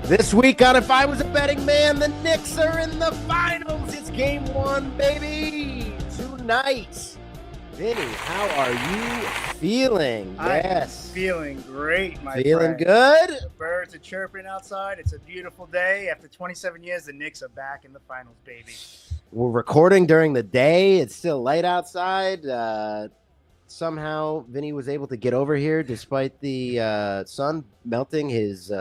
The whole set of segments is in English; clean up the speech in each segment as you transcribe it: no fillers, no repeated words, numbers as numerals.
This week on If I Was a Betting Man, the Knicks are in the finals. It's game one, baby. Tonight. Vinny, how are you feeling? Yes. I'm feeling great, my feeling friend. Good? The birds are chirping outside. It's a beautiful day. After 27 years, the Knicks are back in the finals, baby. We're recording during the day. It's still light outside. Somehow, Vinny was able to get over here despite the sun melting his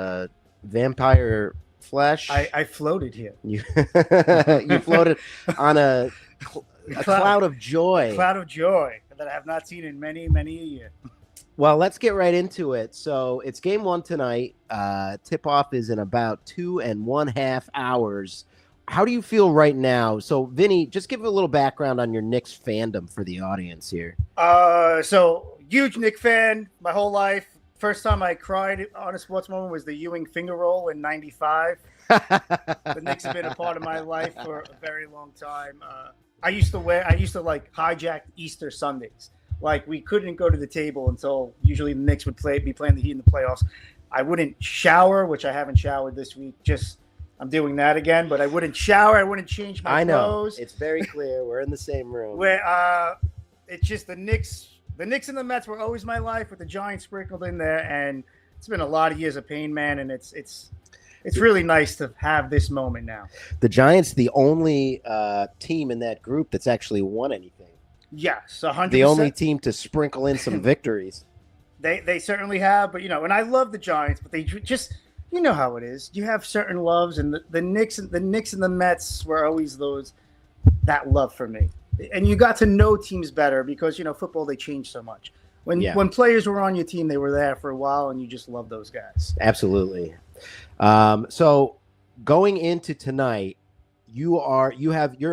vampire flesh. I floated here. You floated on a cloud of joy. A cloud of joy that I have not seen in many, many a year. Well, let's get right into it. So it's game one tonight. Tip-off is in about 2.5 hours. How do you feel right now? So, Vinny, just give a little background on your Knicks fandom for the audience here. So huge Knicks fan my whole life. First time I cried on a sports moment was the Ewing finger roll in '95. The Knicks have been a part of my life for a very long time. I used to like hijack Easter Sundays. Like we couldn't go to the table until usually the Knicks would be playing the Heat in the playoffs. I wouldn't shower, which I haven't showered this week. I'm doing that again, but I wouldn't shower. I wouldn't change my clothes. It's very clear. We're in the same room. It's just the Knicks. The Knicks and the Mets were always my life, with the Giants sprinkled in there, and it's been a lot of years of pain, man. And it's really nice to have this moment now. The Giants, the only team in that group that's actually won anything. Yes, 100%. The only team to sprinkle in some victories. They certainly have, but and I love the Giants, but they just how it is. You have certain loves, and the Knicks and the Mets were always that love for me. And you got to know teams better because football, they change so much. When players were on your team, they were there for a while, and you just love those guys. Absolutely. So going into tonight, you're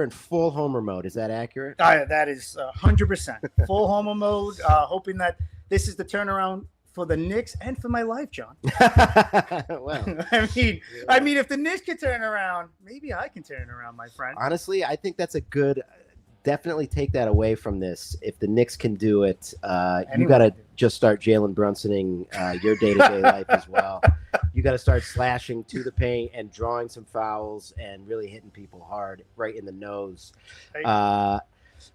in full homer mode. Is that accurate? That is 100% full homer mode. Hoping that this is the turnaround for the Knicks and for my life, John. Well, I mean, if the Knicks can turn around, maybe I can turn around, my friend. Honestly, I think that's a good. Definitely take that away from this. If the Knicks can do it, you got to just start Jalen Brunsoning your day-to-day life as well. You got to start slashing to the paint and drawing some fouls and really hitting people hard right in the nose.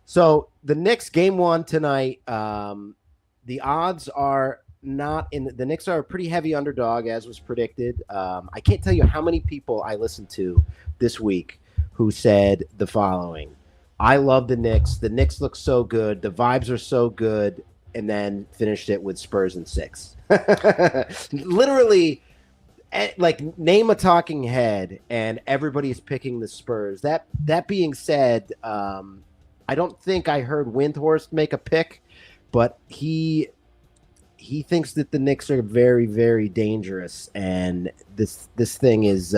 So the Knicks game one tonight, the odds are not in. The Knicks are a pretty heavy underdog, as was predicted. I can't tell you how many people I listened to this week who said the following. I love the Knicks. The Knicks look so good. The vibes are so good. And then finished it with Spurs and 6. Literally, like, name a talking head, and everybody's picking the Spurs. That being said, I don't think I heard Windhorst make a pick, but he thinks that the Knicks are very, very dangerous, and this thing is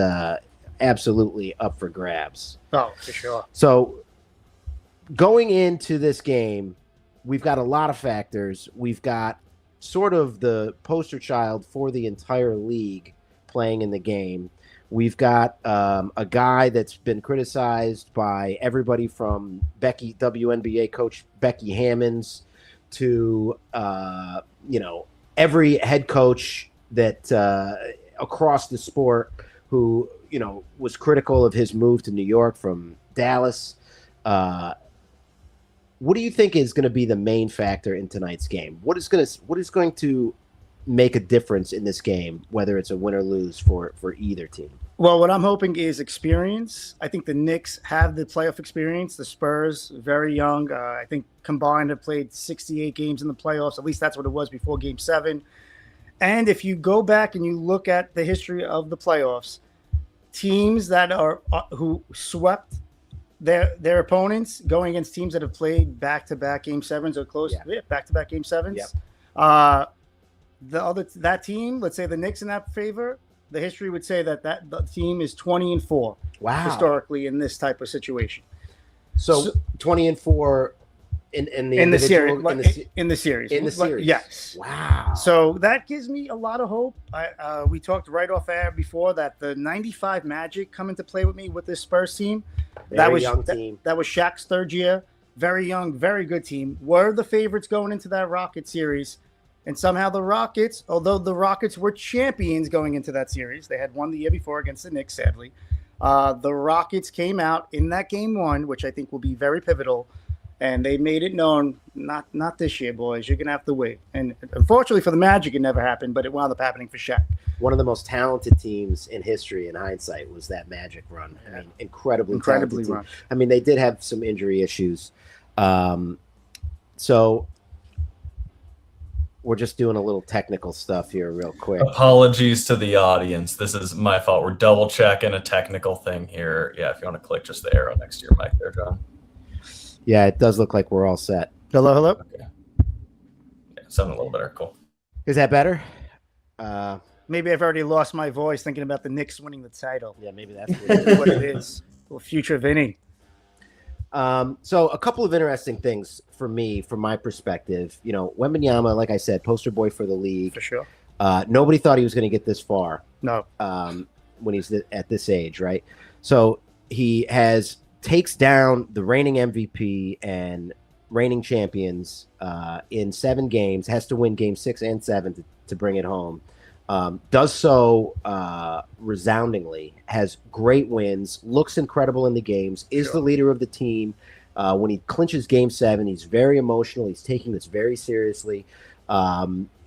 absolutely up for grabs. Oh, for sure. So going into this game, we've got a lot of factors. We've got sort of the poster child for the entire league playing in the game. We've got a guy that's been criticized by everybody from WNBA coach Becky Hammonds to every head coach that across the sport who was critical of his move to New York from Dallas. What do you think is going to be the main factor in tonight's game? What is going to make a difference in this game, whether it's a win or lose for either team? Well, what I'm hoping is experience. I think the Knicks have the playoff experience. The Spurs, very young. I think combined have played 68 games in the playoffs. At least that's what it was before Game 7. And if you go back and you look at the history of the playoffs, teams that are who swept their opponents going against teams that have played back-to-back Game 7s or close, back-to-back Game 7s. Yep. That team, let's say the Knicks in that favor, the history would say that the team is 20-4. Wow. Historically in this type of situation. So 20-4 in the series. Yes. Wow. So that gives me a lot of hope. We talked right off air before that the '95 Magic come into play with me with this Spurs team. That was Shaq's third year. Very young, very good team. Were the favorites going into that Rocket series. And somehow the Rockets, although the Rockets were champions going into that series, they had won the year before against the Knicks, sadly. The Rockets came out in that game one, which I think will be very pivotal, and they made it known, not this year, boys. You're going to have to wait. And unfortunately for the Magic, it never happened, but it wound up happening for Shaq. One of the most talented teams in history, in hindsight, was that Magic run. I mean, incredibly talented team. I mean, they did have some injury issues. So we're just doing a little technical stuff here real quick. Apologies to the audience. This is my fault. We're double checking a technical thing here. Yeah, if you want to click just the arrow next to your mic there, John. Yeah, it does look like we're all set. Hello. Okay. Yeah, sounding a little better. Cool. Is that better? Maybe I've already lost my voice thinking about the Knicks winning the title. Yeah, maybe that's what it is. Well, future Vinny. So a couple of interesting things for me, from my perspective. Wembanyama, like I said, poster boy for the league. For sure. Nobody thought he was going to get this far. No. When he's at this age, right? So he takes down the reigning MVP and reigning champions in 7 games, has to win game 6 and 7 to bring it home. Does so resoundingly, has great wins, looks incredible in the games, is the leader of the team. When he clinches game 7, he's very emotional. He's taking this very seriously.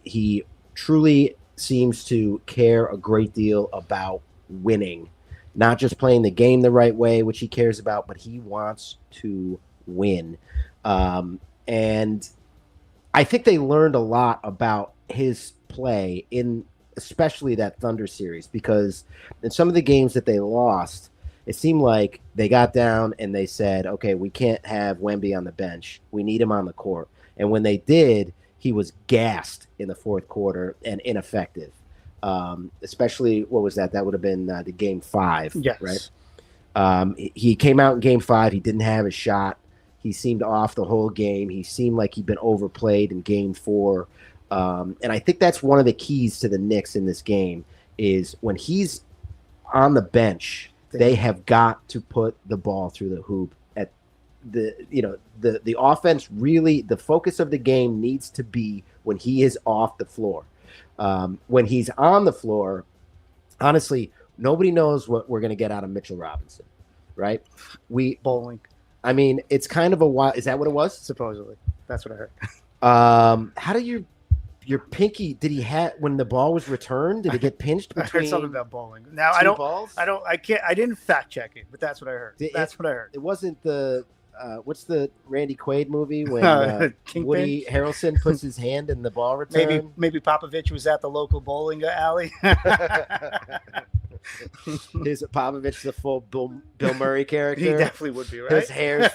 He truly seems to care a great deal about winning, not just playing the game the right way, which he cares about, but he wants to win. And I think they learned a lot about his play in especially that Thunder series, because in some of the games that they lost, it seemed like they got down and they said, okay, we can't have Wemby on the bench. We need him on the court. And when they did, he was gassed in the fourth quarter and ineffective. Especially, what was that? That would have been the game 5, yes. Right? He came out in game 5. He didn't have a shot. He seemed off the whole game. He seemed like he'd been overplayed in game 4. And I think that's one of the keys to the Knicks in this game is when he's on the bench, they have got to put the ball through the hoop. At the offense, really, the focus of the game needs to be when he is off the floor. When he's on the floor, honestly, nobody knows what we're going to get out of Mitchell Robinson, right? Bowling. I mean, it's kind of a wild. Is that what it was? Supposedly, that's what I heard. How do your pinky? Did he have when the ball was returned? Did it get pinched between? I heard something about bowling. Now balls? I can't. I didn't fact check it, but that's what I heard. That's what I heard. It wasn't the. What's the Randy Quaid movie when Woody Harrelson puts his hand in the ball return? Maybe Popovich was at the local bowling alley. Is Popovich the full Bill Murray character? He definitely would be, right? His hair's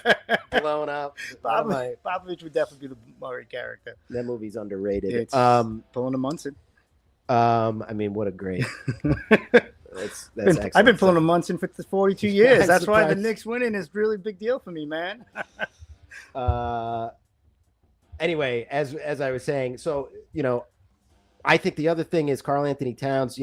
blown up. Popovich would definitely be the Murray character. That movie's underrated. It's pulling a Munson. I mean, what a great. That's I've been pulling a Munson for 42 years. Yeah, that's why the Knicks winning is really a big deal for me, man. Anyway, as I was saying, so I think the other thing is Karl-Anthony Towns,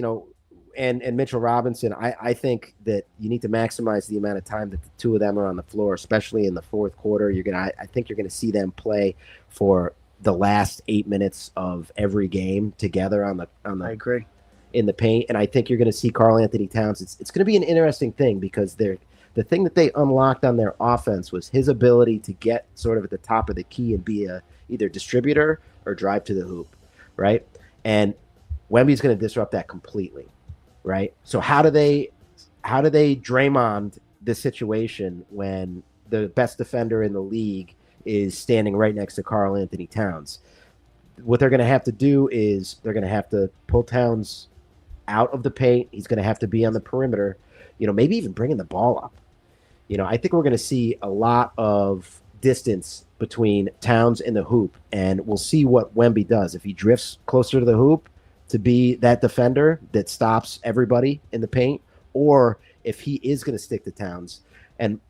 and Mitchell Robinson. I think that you need to maximize the amount of time that the two of them are on the floor, especially in the fourth quarter. I think you're gonna see them play for the last 8 minutes of every game together on the. I agree. In the paint, and I think you're going to see Karl-Anthony Towns. It's going to be an interesting thing because the thing that they unlocked on their offense was his ability to get sort of at the top of the key and be a either distributor or drive to the hoop, right? And Wemby's going to disrupt that completely, right? So how do they Draymond this situation when the best defender in the league is standing right next to Karl-Anthony Towns? What they're going to have to do is they're going to have to pull Towns out of the paint. He's going to have to be on the perimeter, maybe even bringing the ball up. I think we're going to see a lot of distance between Towns and the hoop, and we'll see what Wemby does. If he drifts closer to the hoop to be that defender that stops everybody in the paint, or if he is going to stick to Towns. And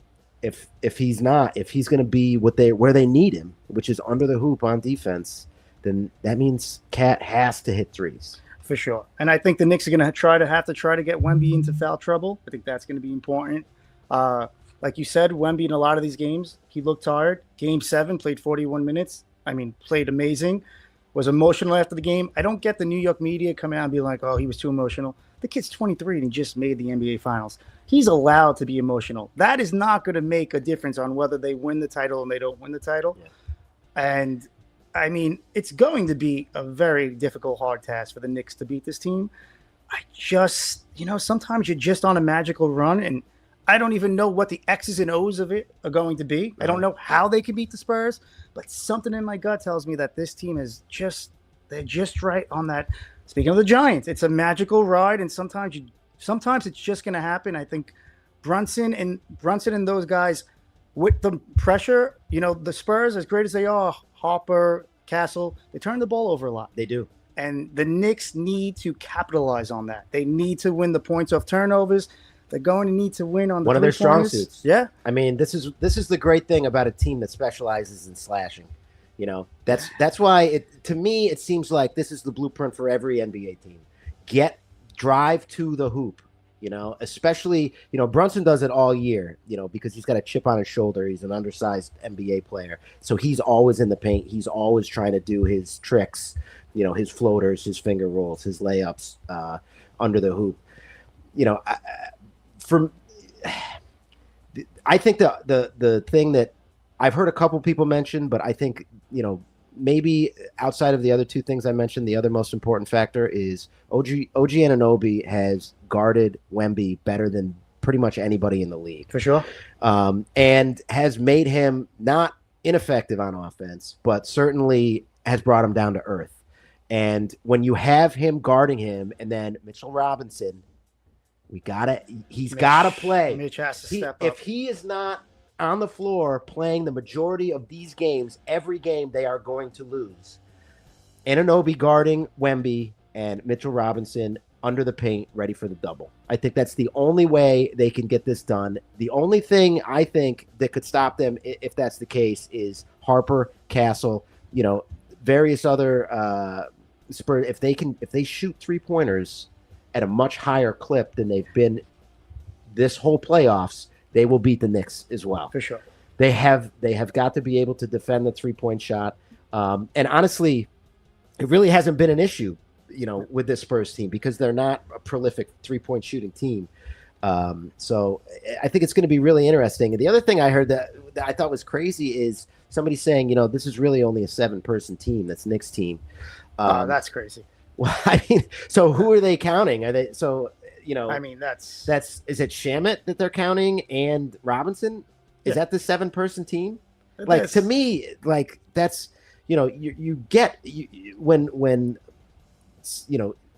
if he's not, if he's going to be where they need him, which is under the hoop on defense, then that means Cat has to hit threes. For sure. And I think the Knicks are going to have to try to get Wemby into foul trouble. I think that's going to be important. Like you said, Wemby in a lot of these games, he looked tired. Game 7, played 41 minutes. I mean, played amazing. was emotional after the game. I don't get the New York media coming out and being like, oh, he was too emotional. The kid's 23 and he just made the NBA Finals. He's allowed to be emotional. That is not going to make a difference on whether they win the title or they don't win the title. Yeah. And, I mean, it's going to be a very difficult, hard task for the Knicks to beat this team. I just, sometimes you're just on a magical run, and I don't even know what the X's and O's of it are going to be. I don't know how they can beat the Spurs, but something in my gut tells me that this team is they're just right on that. Speaking of the Giants, it's a magical ride, and sometimes it's just going to happen. I think Brunson and those guys with the pressure, the Spurs, as great as they are, Harper, Castle, they turn the ball over a lot. They do. And the Knicks need to capitalize on that. They need to win the points off turnovers. They're going to need to win on the one of their strong suits. Yeah. I mean, this is the great thing about a team that specializes in slashing. That's why to me it seems like this is the blueprint for every NBA team. Drive to the hoop. Especially, Brunson does it all year, because he's got a chip on his shoulder. He's an undersized NBA player. So he's always in the paint. He's always trying to do his tricks, his floaters, his finger rolls, his layups under the hoop. I think the thing that I've heard a couple people mention, but I think, maybe outside of the other two things I mentioned, the other most important factor is OG Anunoby has guarded Wemby better than pretty much anybody in the league. For sure. And has made him not ineffective on offense, but certainly has brought him down to earth. And when you have him guarding him, and then Mitchell Robinson, he's got to play. Mitch has to step up. If he is not on the floor playing the majority of these games, every game they are going to lose. Anunoby guarding Wemby and Mitchell Robinson under the paint, ready for the double. I think that's the only way they can get this done. The only thing I think that could stop them, if that's the case, is Harper, Castle, various other Spurs. If they shoot 3-pointers at a much higher clip than they've been this whole playoffs, they will beat the Knicks as well. For sure. They have got to be able to defend the 3-point shot. And honestly, it really hasn't been an issue, with this Spurs team, because they're not a prolific 3-point shooting team. So I think it's going to be really interesting. And the other thing I heard that I thought was crazy is somebody saying, this is really only a 7-person team. That's Knicks team. That's crazy. Well, I mean, so who are they counting? Are they so? I mean, is it Shamet that they're counting and Robinson? Is that the 7-person team? To me, that's when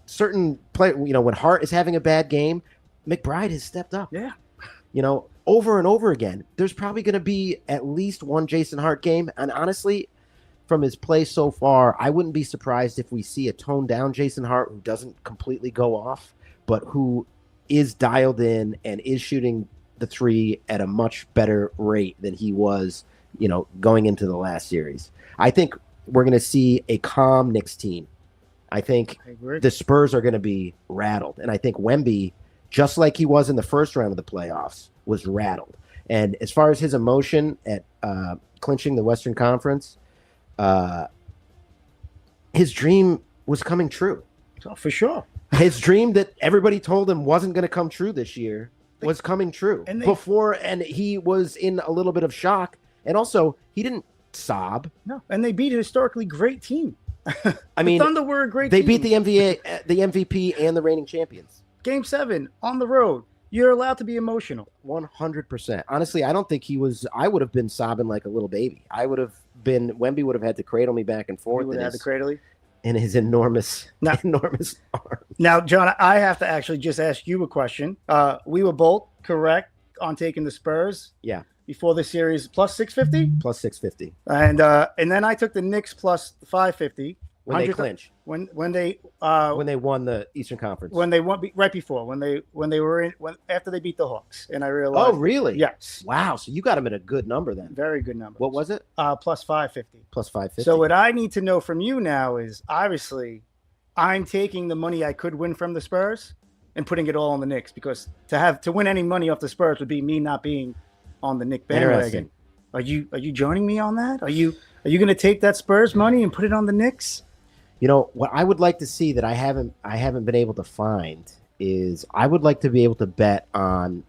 certain play, when Hart is having a bad game, McBride has stepped up. Yeah. Over and over again. There's probably going to be at least one Jason Hart game, and honestly, from his play so far, I wouldn't be surprised if we see a toned down Jason Hart who doesn't completely go off, but who is dialed in and is shooting the 3 at a much better rate than he was, going into the last series. I think we're going to see a calm Knicks team. I think the Spurs are going to be rattled. And I think Wemby, just like he was in the first round of the playoffs, was rattled. And as far as his emotion at clinching the Western Conference, his dream was coming true. Oh, for sure. His dream that everybody told him wasn't going to come true this year was coming true and he was in a little bit of shock. And also, he didn't sob. No, and they beat a historically great team. I mean, Thunder were a great team. They beat the MVP and the reigning champions. Game 7 on the road. You're allowed to be emotional. 100%. Honestly, I don't think I would have been sobbing like a little baby. Wemby would have had to cradle me back and forth. He would have had to cradle you? In his enormous arms. Now, John, I have to actually just ask you a question. We were both correct on taking the Spurs. Yeah. Before the series, plus 650? Plus 650. And then I took the Knicks plus 550. When they clinch. When they won the Eastern Conference. When they won right before when they were in after they beat the Hawks, and I realized. Oh, really? Yes. Wow. So you got them at a good number then. Very good number. What was it? Plus 550. Plus 550. So what I need to know from you now is obviously, I'm taking the money I could win from the Spurs and putting it all on the Knicks, because to win any money off the Spurs would be me not being on the Knick bandwagon. Are you joining me on that? Are you going to take that Spurs money and put it on the Knicks? You know what I would like to see that I haven't been able to find is I would like to be able to bet on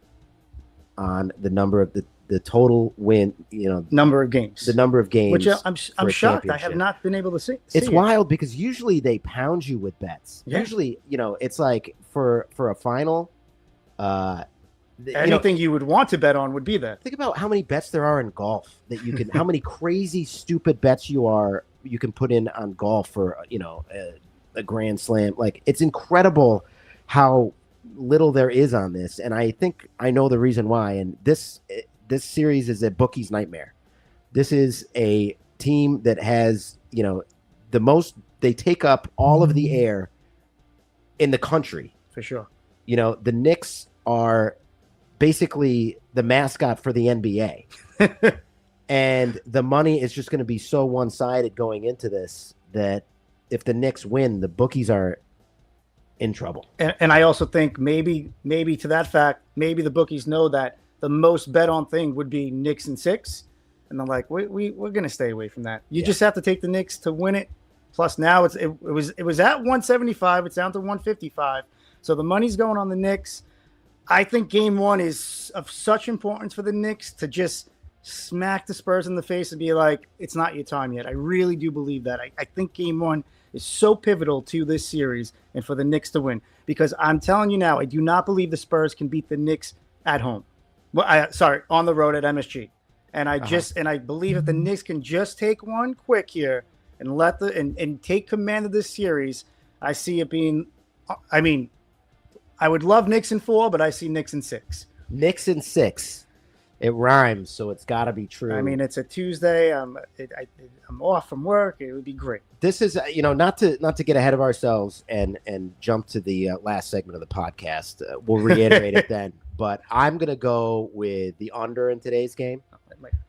the number of the total win. You know, Number of games. the number of games. Which I'm a shocked. I have championship. not been able to see. It's it. wild because usually they pound you with bets. Yeah. Usually, it's like for a final. Anything you would want to bet on would be that. Think about how many bets there are in golf that you can. How many crazy, stupid bets you can put in on golf for a grand slam. Like it's incredible how little there is on this, and I think I know the reason why. And this series is a bookie's nightmare. This is a team that has the most. They take up all of the air in the country For sure. The Knicks are basically the mascot for the NBA. And the money is just going to be so one-sided going into this that if the Knicks win, the bookies are in trouble. And I also think maybe to that fact, maybe the bookies know that the most bet on thing would be Knicks and 6. And they're like, we're going to stay away from that. You just have to take the Knicks to win it. Plus now it was at 175. It's down to 155. So the money's going on the Knicks. I think game 1 is of such importance for the Knicks to just smack the Spurs in the face and be like, it's not your time yet. I really do believe that. I think game 1 is so pivotal to this series and for the Knicks to win. Because I'm telling you now, I do not believe the Spurs can beat the Knicks at home. Well, on the road at MSG. And I believe if the Knicks can just take one quick here and and take command of this series, I see it being, I would love Knicks in 4, but I see Knicks in 6. Knicks in 6. It rhymes, so it's got to be true. I mean, it's a Tuesday. I'm off from work. It would be great. This is, not to get ahead of ourselves and jump to the last segment of the podcast. We'll reiterate it then. But I'm going to go with the under in today's game.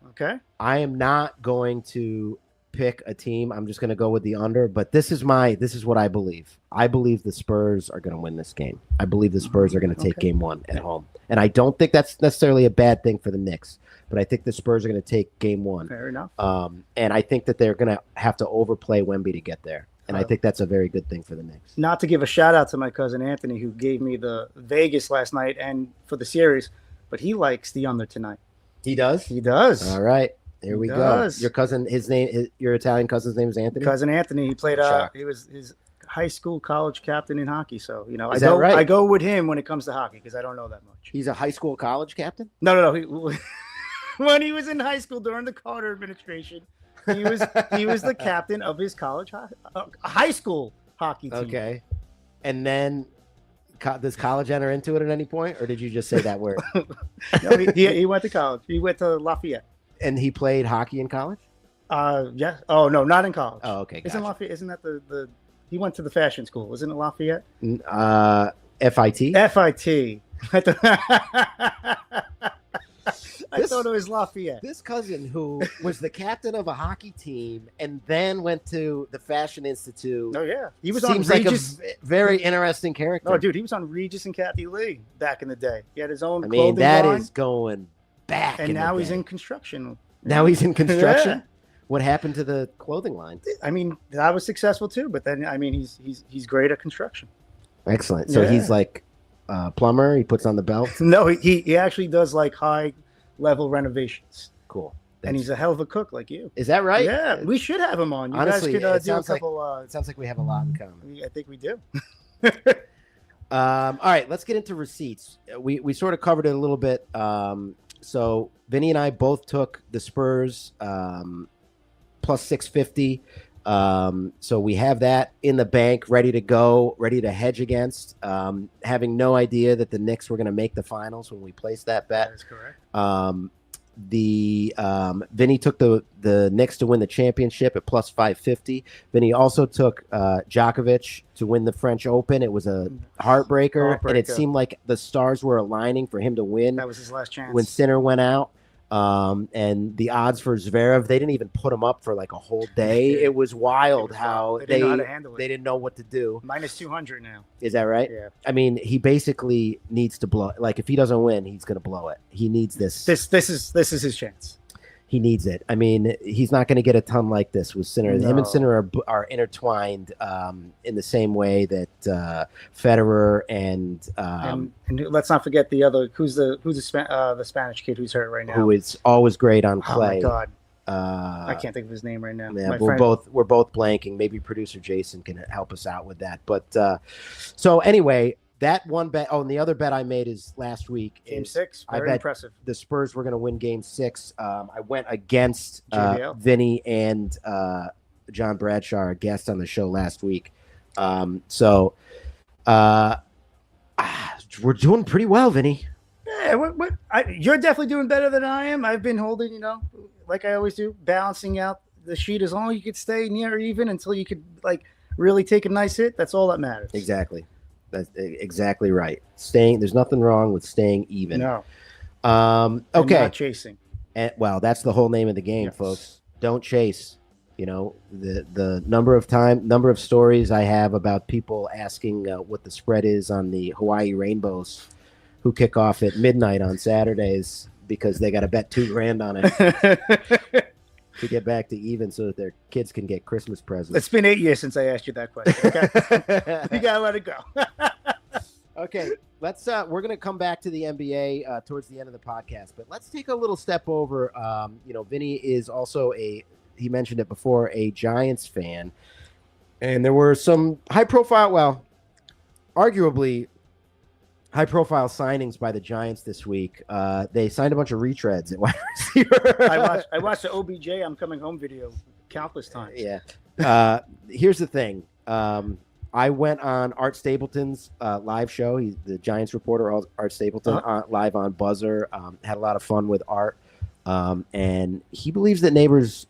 Okay. I am not going to pick a team. I'm just going to go with the under, but this is what I believe. I believe the Spurs are going to win this game. I believe the Spurs are going to take game 1 at home. And I don't think that's necessarily a bad thing for the Knicks, but I think the Spurs are going to take game 1. Fair enough. And I think that they're going to have to overplay Wemby to get there. And I think that's a very good thing for the Knicks. Not to give a shout out to my cousin Anthony, who gave me the Vegas last night and for the series, but he likes the under tonight. He does? He does. All right. There we go. Your cousin, your Italian cousin's name is Anthony? Cousin Anthony. He played, he was his high school, college captain in hockey. So, I go with him when it comes to hockey because I don't know that much. He's a high school, college captain? No. When he was in high school during the Carter administration, he was the captain of his high school hockey team. Okay. And then does college enter into it at any point, or did you just say that word? No, he went to college. He went to Lafayette. And he played hockey in college? Yeah. Oh no, not in college. Oh, okay. Gotcha. Isn't Lafayette? Isn't that the? He went to the fashion school. Isn't it Lafayette? FIT. FIT. I thought it was Lafayette. This cousin who was the captain of a hockey team and then went to the Fashion Institute. Oh yeah, he was seems on like Regis. a very interesting character. No, dude, he was on Regis and Kathy Lee back in the day. He had his own. That line, is going back. And now he's in construction. Now he's in construction. Yeah. What happened to the clothing line? I mean, that was successful too. But then, I mean, he's great at construction. Excellent. So he's like a plumber. He puts on the belt. No, he actually does like high level renovations. Cool. And he's a hell of a cook like you. Is that right? Yeah, we should have him on. You Honestly, guys could do a couple. It sounds like we have a lot in common. I think we do. All right, let's get into receipts. We sort of covered it a little bit. So Vinny and I both took the Spurs plus 650. So we have that in the bank, ready to go, ready to hedge against. Having no idea that the Knicks were going to make the finals when we placed that bet. That is correct. Vinny took the Knicks to win the championship at plus 550. Vinny also took Djokovic to win the French Open. It was a heartbreaker, and it seemed like the stars were aligning for him to win. That was his last chance. When Sinner went out. And the odds for Zverev, they didn't even put him up for like a whole day. It was wild how they didn't know how to handle it. They didn't know what to do. Minus 200 now. Is that right? Yeah. I mean, he basically needs to blow. Like if he doesn't win, he's going to blow it. He needs this. This is his chance. He needs it. I mean, he's not going to get a ton like this with Sinner. No. Him and Sinner are intertwined in the same way that Federer and let's not forget the other. Who's the Spanish kid who's hurt right now? who is always great on Oh clay. my God, I I can't think of his name right now. Yeah, My we're friend- both blanking. Maybe producer Jason can help us out with that. But so anyway, that one bet. Oh, and the other bet I made is last week. Game is 6. I Very bet impressive. the Spurs were going to win Game 6. I went against JBL. Vinny and John Bradshaw, our guest on the show last week. So we're doing pretty well, Vinny. Yeah, you're definitely doing better than I am. I've been holding, like I always do, balancing out the sheet as long as you could stay near even until you could like really take a nice hit. That's all that matters. Exactly. That's exactly right. There's nothing wrong with staying even. No. Okay. Not chasing. And, well, that's the whole name of the game, Yes. folks. Don't chase. The number of stories I have about people asking what the spread is on the Hawaii Rainbows, who kick off at midnight on Saturdays because they got to bet $2,000 on it to get back to even so that their kids can get Christmas presents. It's been 8 years since I asked you that question. Okay? You gotta let it go. Okay, we're gonna come back to the NBA towards the end of the podcast, but let's take a little step over. Vinny is also he mentioned it before, a Giants fan, and there were some arguably high profile signings by the Giants this week. They signed a bunch of retreads at wide receiver. I watched the OBJ I'm coming home video countless times. Yeah. Here's the thing. I went on Art Stapleton's live show. He's the Giants reporter, Art Stapleton, live on Buzzer. Had a lot of fun with Art. And he believes that Neighbors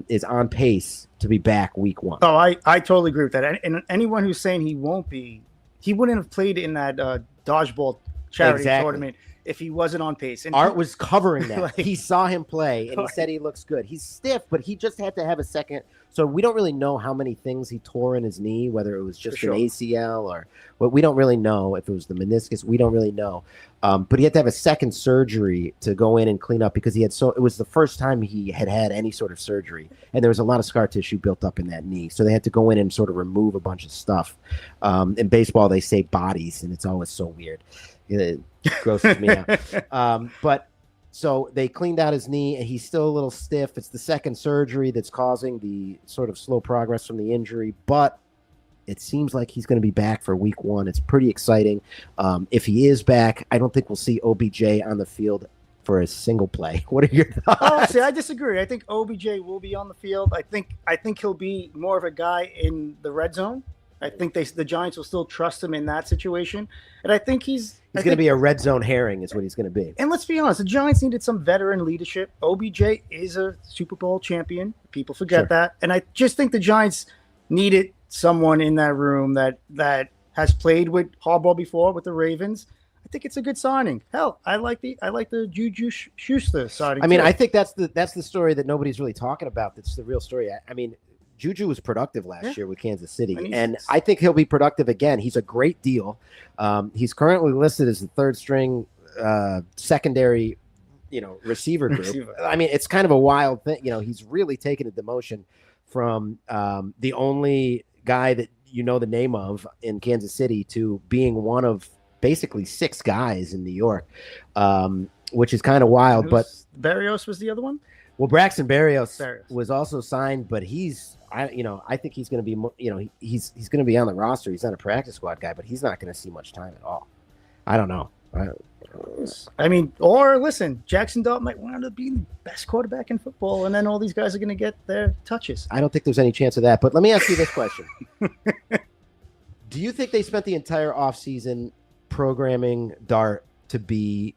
is on pace to be back week 1. Oh, I totally agree with that. And anyone who's saying he won't be, he wouldn't have played in that dodgeball charity tournament if he wasn't on pace. And Art was covering that. Like- He saw him play, and he said he looks good. He's stiff, but he just had to have a second. So we don't really know how many things he tore in his knee, whether it was just an ACL or what. We don't really know if it was the meniscus. We don't really know. But he had to have a second surgery to go in and clean up because it was the first time he had any sort of surgery. And there was a lot of scar tissue built up in that knee. So they had to go in and sort of remove a bunch of stuff. In baseball, they say bodies, and it's always so weird. It grosses me out. But so they cleaned out his knee, and he's still a little stiff. It's the second surgery that's causing the sort of slow progress from the injury, but it seems like he's going to be back for week 1. It's pretty exciting. If he is back, I don't think we'll see OBJ on the field for a single play. What are your thoughts? Oh, see, I disagree. I think OBJ will be on the field. I think he'll be more of a guy in the red zone. I think the Giants will still trust him in that situation, and I think he's going to be a red zone herring, is what he's going to be. And let's be honest, the Giants needed some veteran leadership. OBJ is a Super Bowl champion. People forget that, and I just think the Giants needed someone in that room that has played with Harbaugh before with the Ravens. I think it's a good signing. Hell, I like the Juju Schuster signing. I mean, too. I think that's the story that nobody's really talking about. That's the real story. I mean, Juju was productive last year with Kansas City, and I think he'll be productive again. He's a great deal. He's currently listed as the third string secondary, receiver group. I mean, it's kind of a wild thing. He's really taken a demotion from the only guy that the name of in Kansas City to being one of basically 6 guys in New York, which is kind of wild. But Berrios was the other one. Well, Braxton Berrios was also signed, but I think he's going to be, he's going to be on the roster. He's not a practice squad guy, but he's not going to see much time at all. I don't know. I mean, or listen, Jackson Dart might wind up being the best quarterback in football, and then all these guys are going to get their touches. I don't think there's any chance of that, but let me ask you this question. Do you think they spent the entire offseason programming Dart to be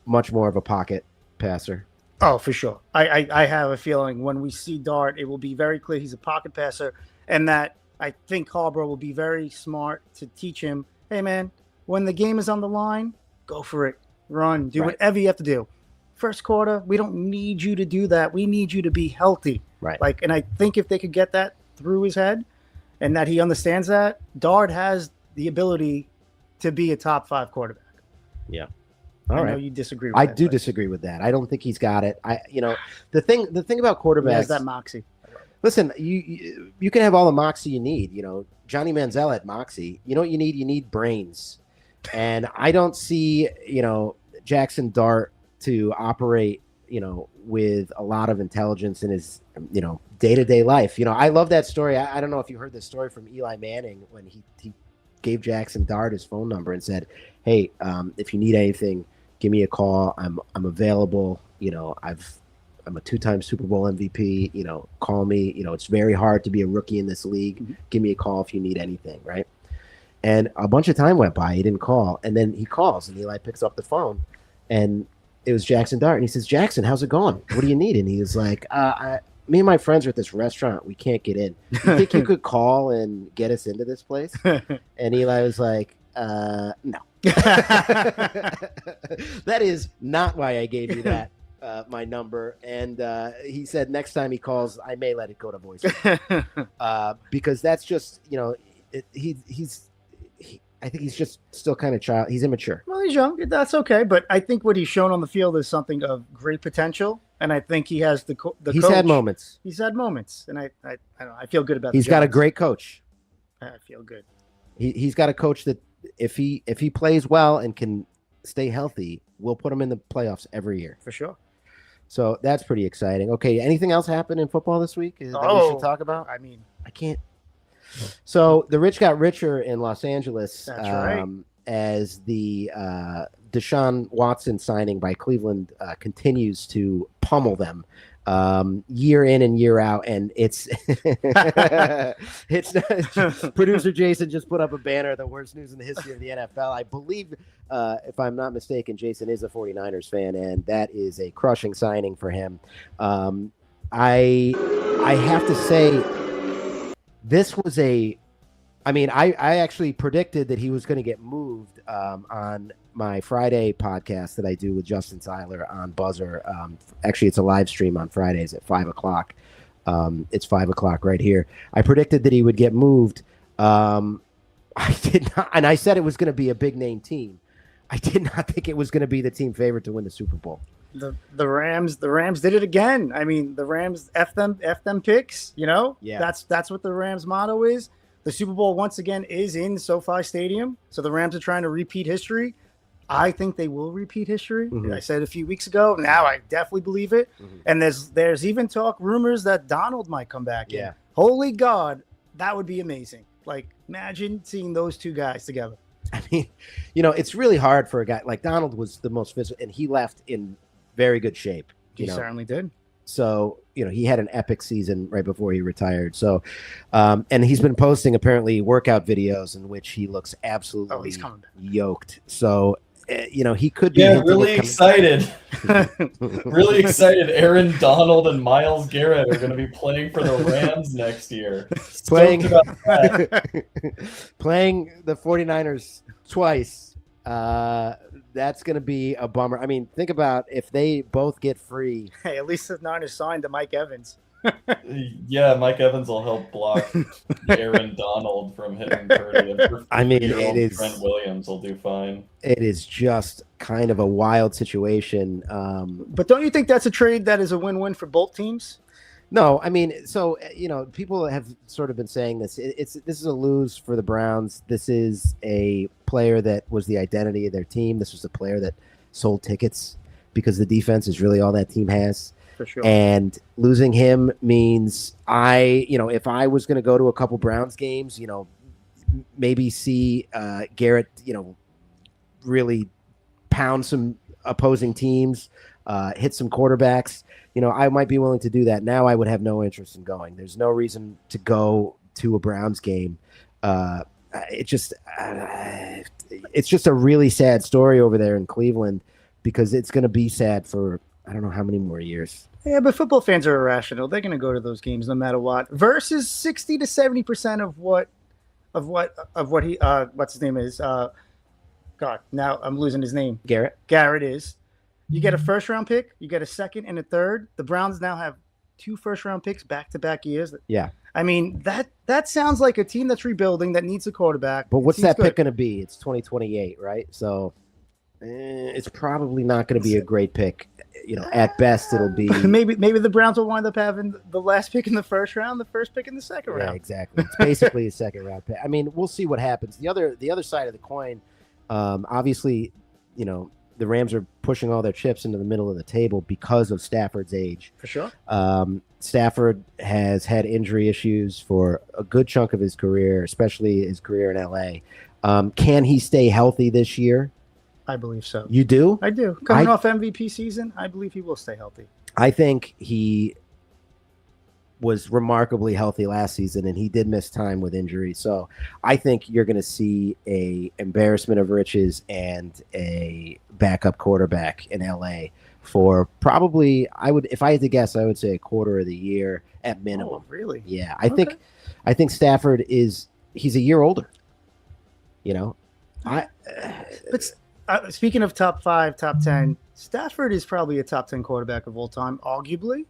much more of a pocket passer? Oh, for sure. I have a feeling when we see Dart, it will be very clear he's a pocket passer, and that I think Harbaugh will be very smart to teach him, hey, man, when the game is on the line, go for it. Run. Do whatever you have to do. First quarter, we don't need you to do that. We need you to be healthy. Right. And I think if they could get that through his head and that he understands that, Dart has the ability to be a top 5 quarterback. Yeah. All I right. know you disagree with I that. do but disagree with that. I don't think he's got it. The thing about He has quarterbacks. that moxie. Listen, you can have all the moxie you need. Johnny Manziel had moxie. You know what you need? You need brains. And I don't see, Jackson Dart to operate, with a lot of intelligence in his, day-to-day life. I love that story. I don't know if you heard this story from Eli Manning when he gave Jackson Dart his phone number and said, "Hey, if you need anything, give me a call. I'm available. I'm a 2-time Super Bowl MVP. Call me. It's very hard to be a rookie in this league. Mm-hmm. Give me a call if you need anything." Right. And a bunch of time went by. He didn't call. And then he calls, and Eli picks up the phone, and it was Jackson Dart. And he says, "Jackson, how's it going? What do you need?" And he was like, me and my friends are at this restaurant. We can't get in. You think you could call and get us into this place? And Eli was like, no. That is not why I gave you that, my number. And he said next time he calls, I may let it go to voicemail. Because that's just, I think he's just still kind of child. He's immature. Well, he's young. That's okay. But I think what he's shown on the field is something of great potential. And I think he has the He's coach. had moments. He's had moments. And I don't know. I feel good about He's the got a Giants. great coach. I feel good. He's got a coach that if he plays well and can stay healthy, we'll put him in the playoffs every year. For sure. So that's pretty exciting. Okay, anything else happened in football this week that we should talk about? I mean, I can't. So the rich got richer in Los Angeles. That's right. As the Deshaun Watson signing by Cleveland continues to pummel them year in and year out, and it's producer Jason just put up a banner, the worst news in the history of the NFL. I believe, if I'm not mistaken, Jason is a 49ers fan, and that is a crushing signing for him. I have to say, this was I actually predicted that he was going to get moved on my Friday podcast that I do with Justin Seiler on Buzzer. Actually, it's a live stream on Fridays at 5 o'clock. It's 5 o'clock right here. I predicted that he would get moved. I did not, and I said it was going to be a big name team. I did not think it was going to be the team favorite to win the Super Bowl. The Rams did it again. I mean, the Rams F them picks, Yeah. That's what the Rams motto is. The Super Bowl once again is in SoFi Stadium. So the Rams are trying to repeat history. I think they will repeat history. Mm-hmm. I said a few weeks ago. Now I definitely believe it. Mm-hmm. And there's even rumors that Donald might come back. Yeah. In. Holy God, that would be amazing. Like, imagine seeing those two guys together. I mean, it's really hard for a guy like Donald was the most physical, and he left in very good shape. He certainly did. So, he had an epic season right before he retired. So, and he's been posting apparently workout videos in which he looks absolutely he's coming back. yoked. So, he could be really excited. Really excited. Aaron Donald and Myles Garrett are going to be playing for the Rams next year. playing Stoked about that. playing the 49ers twice. That's going to be a bummer. I mean, think about if they both get free. Hey, at least the Niners signed to Mike Evans. Yeah, Mike Evans will help block Aaron Donald from hitting 30. I mean, it is. Trent Williams will do fine. It is just kind of a wild situation. But don't you think that's a trade that is a win-win for both teams? No, I mean, so people have sort of been saying this. This is a lose for the Browns. This is a player that was the identity of their team. This was a player that sold tickets because the defense is really all that team has. For sure. And losing him means if I was going to go to a couple Browns games, maybe see Garrett, really pound some opposing teams, hit some quarterbacks. I might be willing to do that. Now I would have no interest in going. There's no reason to go to a Browns game. It's just a really sad story over there in Cleveland because it's going to be sad for I don't know how many more years. Yeah, but football fans are irrational. They're going to go to those games no matter what. Versus 60 to 70% of what he what's his name is. God, now I'm losing his name. Garrett is. You get a first round pick, you get a second and a third. The Browns now have 2 first round picks back-to-back years. Yeah. I mean, that sounds like a team that's rebuilding that needs a quarterback. But what's that pick going to be? It's 2028, right? So It's probably not going to be a great pick. At best, it'll be maybe the Browns will wind up having the last pick in the first round, the first pick in the second round. Yeah, exactly. It's basically a second round pick. I mean, we'll see what happens. The other side of the coin, obviously, the Rams are pushing all their chips into the middle of the table because of Stafford's age. For sure. Stafford has had injury issues for a good chunk of his career, especially his career in LA. Can he stay healthy this year? I believe so. You do? I do. Coming off MVP season, I believe he will stay healthy. I think he was remarkably healthy last season, and he did miss time with injury. So I think you're going to see a embarrassment of riches and a backup quarterback in LA for probably, if I had to guess, I would say a quarter of the year at minimum. Oh, really? Yeah. I think Stafford he's a year older. But speaking of top 5, top 10, Stafford is probably a top 10 quarterback of all time, arguably.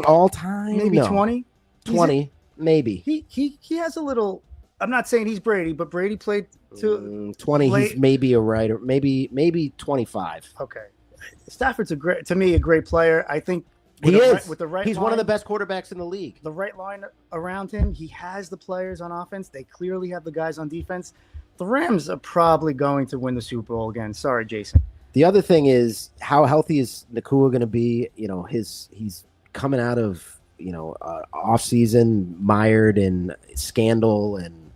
All time? Maybe no. 20? 20, maybe. He has a little. I'm not saying he's Brady, but Brady played to 20. He's maybe a writer, maybe 25. Okay, Stafford's a great player. I think he is. With the right, he's one of the best quarterbacks in the league. The right line around him, he has the players on offense. They clearly have the guys on defense. The Rams are probably going to win the Super Bowl again. Sorry, Jason. The other thing is, how healthy is Nakua going to be? He's coming out of off season mired in scandal, and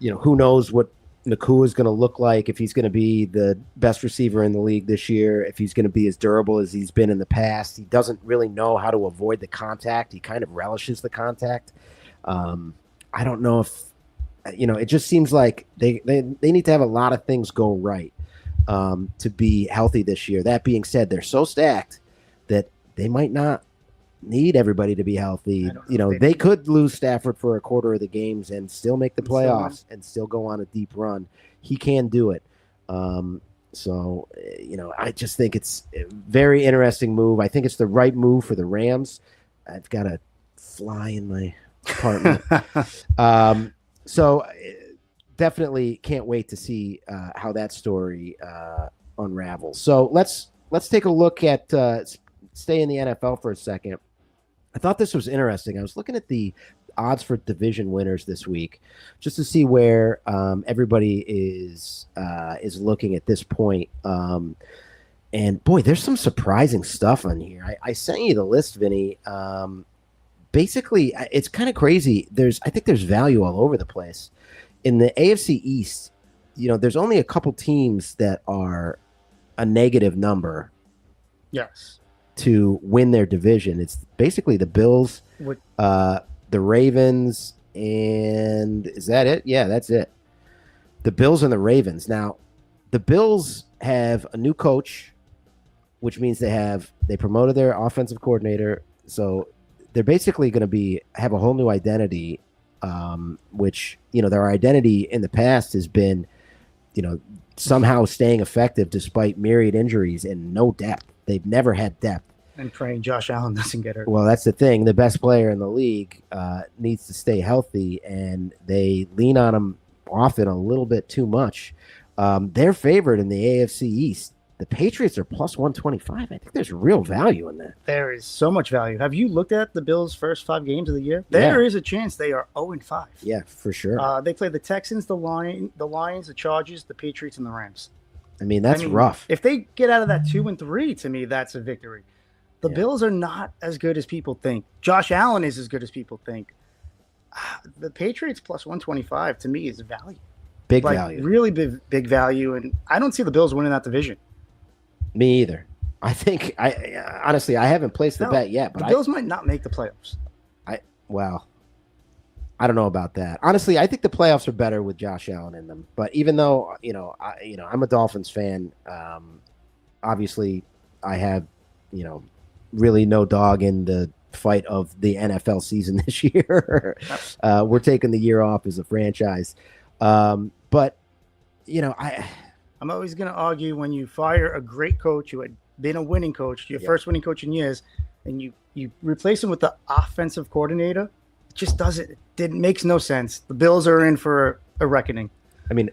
who knows what Nakua is going to look like, if he's going to be the best receiver in the league this year, if he's going to be as durable as he's been in the past. He doesn't really know how to avoid the contact. He kind of relishes the contact. I don't know if. It just seems like they need to have a lot of things go right to be healthy this year. That being said, they're so stacked that they might not need everybody to be healthy. They could lose Stafford for a quarter of the games and still make the playoffs and still go on a deep run. He can do it. I just think it's a very interesting move. I think it's the right move for the Rams. I've got a fly in my apartment. So definitely can't wait to see how that story unravels. So let's take a look at stay in the NFL for a second. I thought this was interesting. I was looking at the odds for division winners this week just to see where everybody is looking at this point. And boy, there's some surprising stuff on here. I sent you the list, Vinny. Basically, it's kind of crazy. I think there's value all over the place. In the AFC East, there's only a couple teams that are a negative number. Yes. To win their division. It's basically the Bills, the Ravens, and is that it? Yeah, that's it. The Bills and the Ravens. Now, the Bills have a new coach, which means they promoted their offensive coordinator. So they're basically going to have a whole new identity, which, their identity in the past has been, somehow staying effective despite myriad injuries and no depth. They've never had depth. And praying Josh Allen doesn't get hurt. Well, that's the thing. The best player in the league needs to stay healthy, and they lean on him often a little bit too much. They're favored in the AFC East. The Patriots are plus 125. I think there's real value in that. There is so much value. Have you looked at the Bills' first 5 games of the year? There is a chance they are 0-5. Yeah, for sure. They play the Texans, the Lions, the Chargers, the Patriots, and the Rams. I mean, that's rough. If they get out of that 2-3, to me, that's a victory. The Bills are not as good as people think. Josh Allen is as good as people think. The Patriots plus 125, to me, is value. Big value. Really big value, and I don't see the Bills winning that division. Me either. I think honestly I haven't placed the bet yet, but the Bills might not make the playoffs. I don't know about that. Honestly, I think the playoffs are better with Josh Allen in them. But even though I'm a Dolphins fan, obviously I have really no dog in the fight of the NFL season this year. We're taking the year off as a franchise, but I'm always going to argue when you fire a great coach who had been a winning coach, your first winning coach in years, and you replace him with the offensive coordinator, it just makes no sense. The Bills are in for a reckoning. I mean,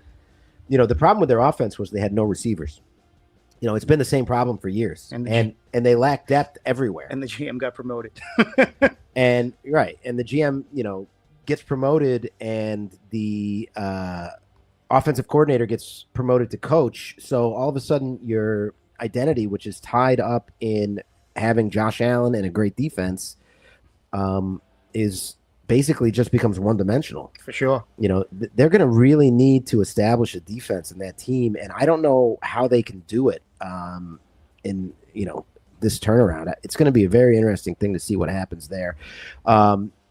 the problem with their offense was they had no receivers. it's been the same problem for years, And and they lack depth everywhere. And the GM got promoted. And the GM, gets promoted, and the offensive coordinator gets promoted to coach. So all of a sudden, your identity, which is tied up in having Josh Allen and a great defense, is basically just becomes one-dimensional. For sure. They're going to really need to establish a defense in that team, and I don't know how they can do it in this turnaround. It's going to be a very interesting thing to see what happens there.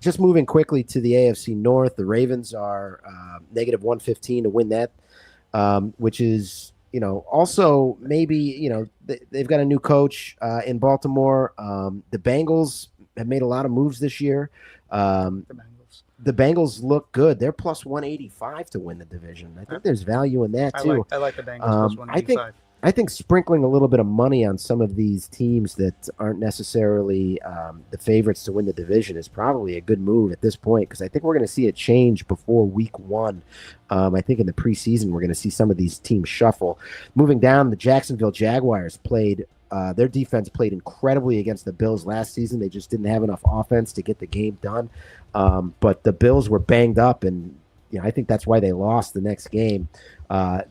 Just moving quickly to the AFC North, the Ravens are negative 115 to win that, which is, also maybe, they've got a new coach in Baltimore. The Bengals have made a lot of moves this year. The Bengals look good. They're plus 185 to win the division. I think there's value in that too. I like the Bengals plus 185. I think sprinkling a little bit of money on some of these teams that aren't necessarily the favorites to win the division is probably a good move at this point, because I think we're going to see it change before week 1. I think in the preseason, we're going to see some of these teams shuffle. Moving down, the Jacksonville Jaguars their defense played incredibly against the Bills last season. They just didn't have enough offense to get the game done. But the Bills were banged up, and I think that's why they lost the next game.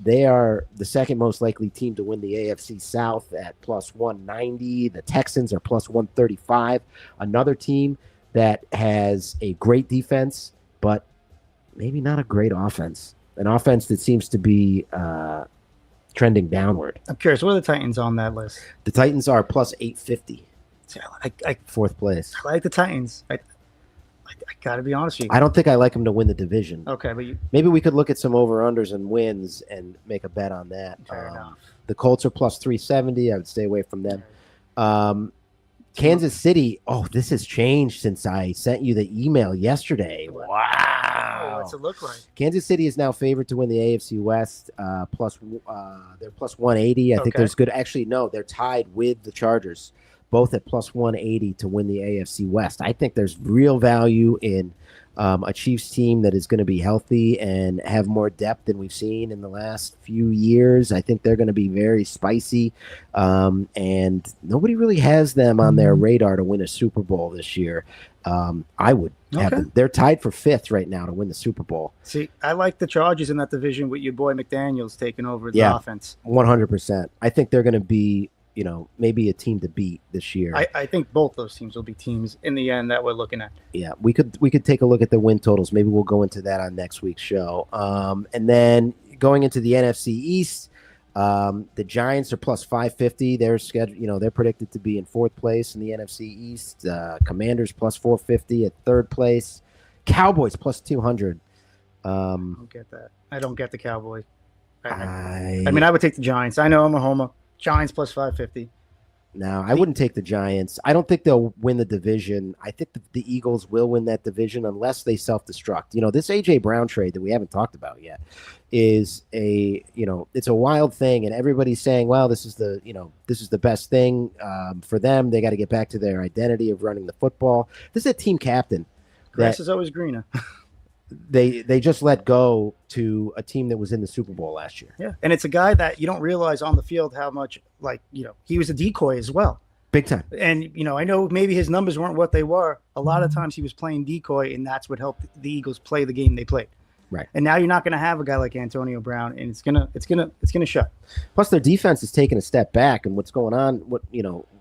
They are the second most likely team to win the AFC South at plus 190. The Texans are plus 135. Another team that has a great defense, but maybe not a great offense. An offense that seems to be trending downward. I'm curious, what are the Titans on that list? The Titans are plus 850. Fourth place. I like the Titans. I got to be honest with you. I don't think I like them to win the division. Okay, but maybe we could look at some over-unders and wins and make a bet on that. Fair enough. The Colts are plus 370. I would stay away from them. Kansas City. Oh, this has changed since I sent you the email yesterday. Wow. What's it look like? Kansas City is now favored to win the AFC West. They're plus 180. I think there's good. Actually, no, they're tied with the Chargers, both at plus 180 to win the AFC West. I think there's real value in a Chiefs team that is going to be healthy and have more depth than we've seen in the last few years. I think they're going to be very spicy, and nobody really has them on their radar to win a Super Bowl this year. I would have them. They're tied for 5th right now to win the Super Bowl. See, I like the Chargers in that division with your boy McDaniels taking over the offense. 100%. I think they're going to be, maybe a team to beat this year. I think both those teams will be teams in the end that we're looking at. Yeah, we could take a look at the win totals. Maybe we'll go into that on next week's show. And then going into the NFC East, the Giants are plus 550. They're scheduled, they're predicted to be in 4th place in the NFC East. Commanders plus 450 at 3rd place. Cowboys plus 200. I don't get that. I don't get the Cowboys. I mean, I would take the Giants. I know I'm a homer. Giants plus 550. No, I wouldn't take the Giants. I don't think they'll win the division. I think the Eagles will win that division unless they self-destruct. This A.J. Brown trade that we haven't talked about yet is it's a wild thing, and everybody's saying, well, this is the best thing for them. They got to get back to their identity of running the football. This is a team captain. Grass is always greener. They just let go to a team that was in the Super Bowl last year. Yeah, and it's a guy that you don't realize on the field how much, he was a decoy as well. Big time. And, I know maybe his numbers weren't what they were. A lot of times he was playing decoy, and that's what helped the Eagles play the game they played. Right. And now you're not going to have a guy like Antonio Brown, and it's gonna shut. Plus, their defense is taking a step back, and what's going on?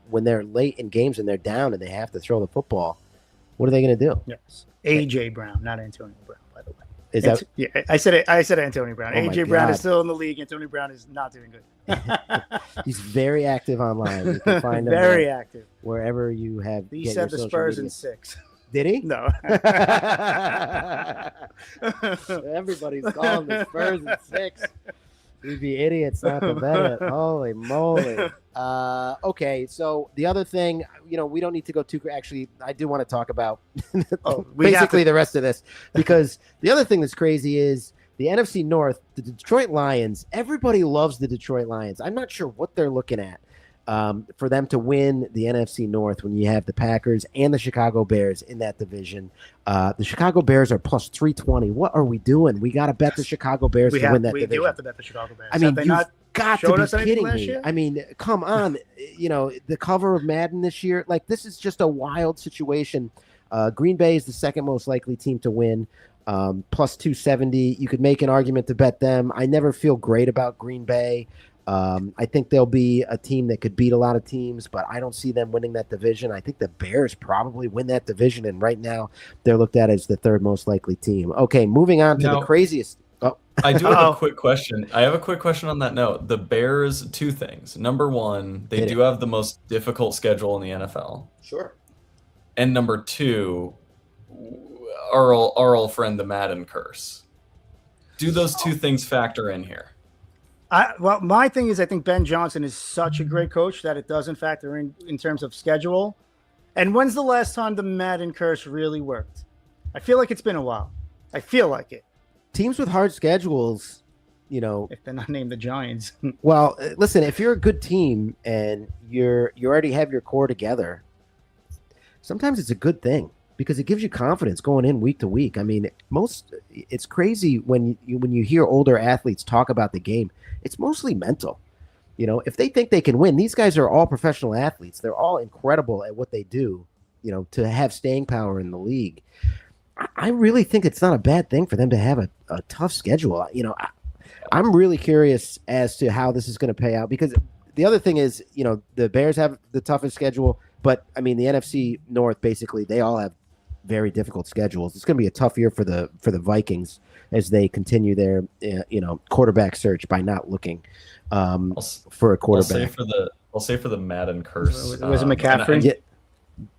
When they're late in games and they're down and they have to throw the football, what are they going to do? Yes. A.J. Brown, not Antonio Brown, by the way. Is that? Yeah, I said it. I said Antonio Brown. Oh A.J. Brown is still in the league. Antonio Brown is not doing good. He's very active online. You can find him very active wherever you have. He said the Spurs in 6. Did he? No. Everybody's calling the Spurs in 6. We'd be idiots not to bet it. Holy moly. Okay, so the other thing, we don't need to go too. Actually, I do want to talk about basically the rest of this, because the other thing that's crazy is the NFC North, the Detroit Lions. Everybody loves the Detroit Lions. I'm not sure what they're looking at for them to win the NFC North when you have the Packers and the Chicago Bears in that division. The Chicago Bears are plus 320. What are we doing? We got to bet the Chicago Bears to win that division. We do have to bet the Chicago Bears. I mean, got showed to us be anything kidding last me. year? I mean, come on. The cover of Madden this year, like this is just a wild situation. Green Bay is the second most likely team to win, plus 270. You could make an argument to bet them. I never feel great about Green Bay. I think they'll be a team that could beat a lot of teams, but I don't see them winning that division. I think the Bears probably win that division, and right now they're looked at as the third most likely team. Okay, moving on to the craziest. Oh, I do have a quick question. I have a quick question on that note. The Bears, two things. Number one, they do have the most difficult schedule in the NFL. Sure. And number two, our old friend, the Madden curse. Do those two things factor in here? Well, my thing is, I think Ben Johnson is such a great coach that it doesn't factor in terms of schedule. And when's the last time the Madden curse really worked? I feel like it's been a while. I feel like it. Teams with hard schedules, if they're not named the Giants. Well, listen, if you're a good team and you already have your core together, sometimes it's a good thing because it gives you confidence going in week to week. I mean, it's crazy when you hear older athletes talk about the game. It's mostly mental. If they think they can win, these guys are all professional athletes. They're all incredible at what they do, to have staying power in the league. I really think it's not a bad thing for them to have a tough schedule. I'm really curious as to how this is going to pay out because the other thing is, the Bears have the toughest schedule, but I mean, the NFC North, basically, they all have very difficult schedules. It's going to be a tough year for the Vikings as they continue their quarterback search by not looking for a quarterback. I'll say for the Madden curse. Was it McCaffrey?